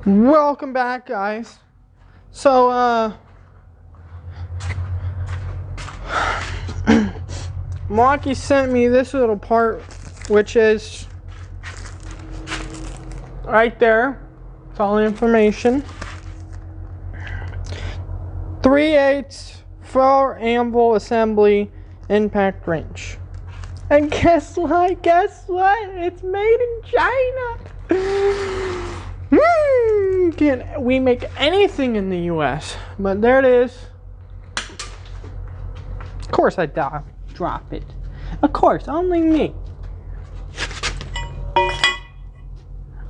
Welcome back, guys. So, Milwaukee sent me this little part, which is right there. It's all the information. 3/8 4 anvil assembly impact wrench. And guess what? It's made in China. Can't we make anything in the US? But there it is. Of course I drop it. Of course, only me.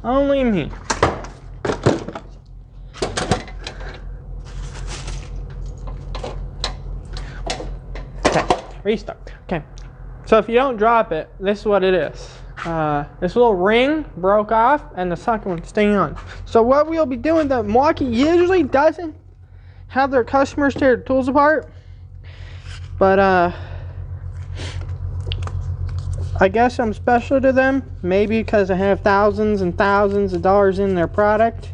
Only me. Okay, restart. Okay. So if you don't drop it, this is what it is. This little ring broke off and the second one's staying on. So what we'll be doing, that Milwaukee usually doesn't have their customers tear the tools apart, but I guess I'm special to them, maybe because I have thousands and thousands of dollars in their product.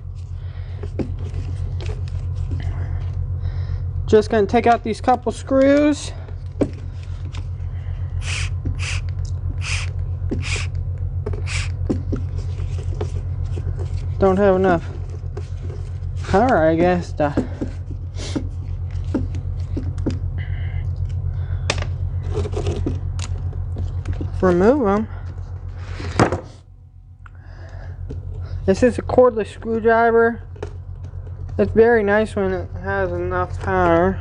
Just gonna take out these couple screws. Don't have enough power, I guess, to remove them. This is a cordless screwdriver. It's very nice when it has enough power.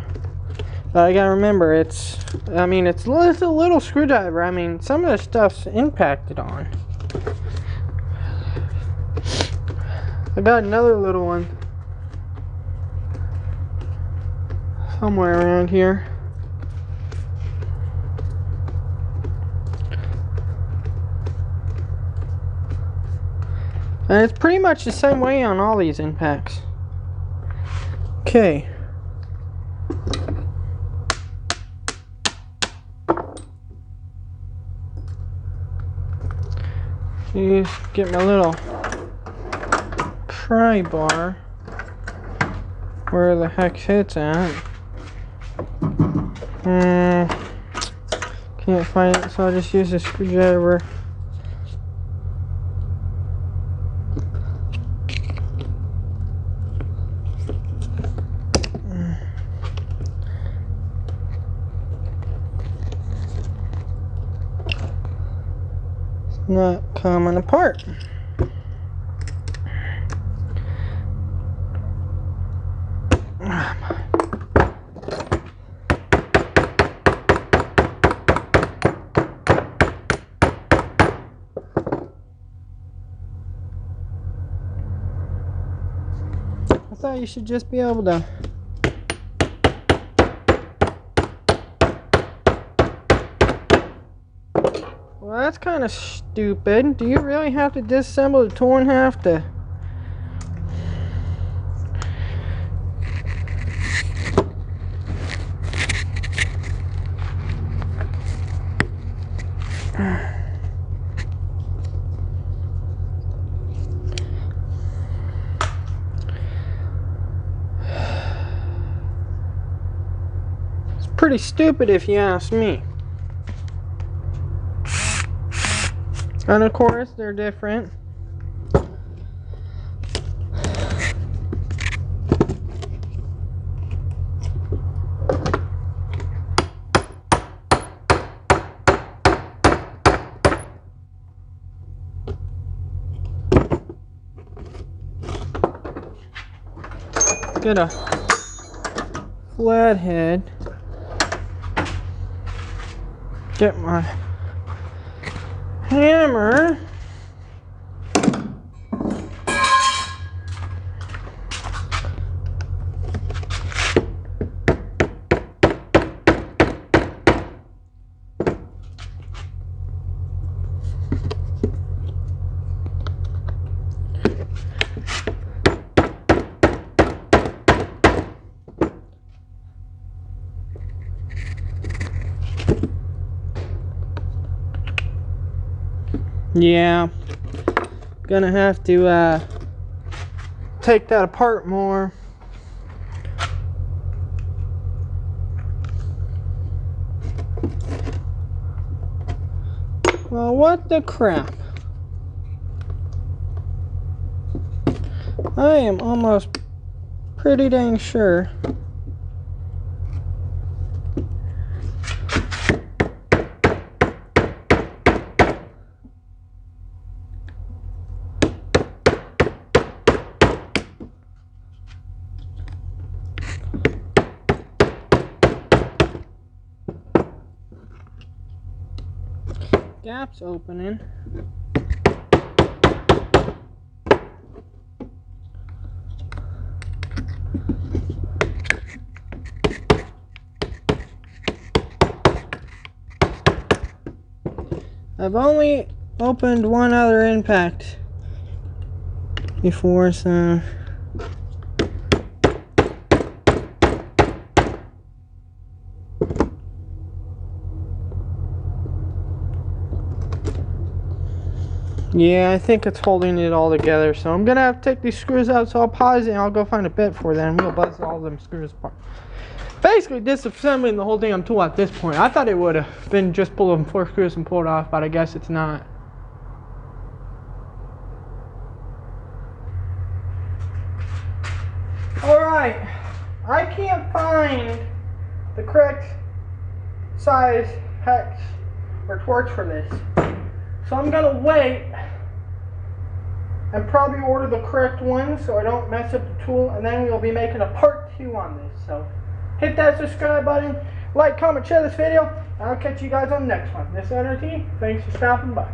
But I gotta remember, it's a little screwdriver. I mean, some of the stuff's impacted on. I got another little one somewhere around here. And it's pretty much the same way on all these impacts. Okay. Just get my little pry bar where the heck it's at. Can't find it, so I'll just use a screwdriver. It's not coming apart. I thought you should just be able to Well, that's kind of stupid. Do you really have to disassemble the tool in half to pretty stupid if you ask me. And of course, they're different. Get a flathead. Get my hammer. Yeah, gonna have to take that apart more. Well, what the crap? I am almost pretty dang sure gap's opening. I've only opened one other impact before, so yeah, I think it's holding it all together. So I'm gonna have to take these screws out. So I'll pause it and I'll go find a bit for them. We'll buzz all them screws apart. Basically disassembling the whole damn tool at this point. I thought it would have been just pull them 4 screws and pull it off, but I guess it's not. Alright, I can't find the correct size hex or torch for this. So I'm gonna wait and probably order the correct one so I don't mess up the tool, and then we'll be making a part 2 on this. So hit that subscribe button, like, comment, share this video, and I'll catch you guys on the next one. This is N.R.T. Thanks for stopping by.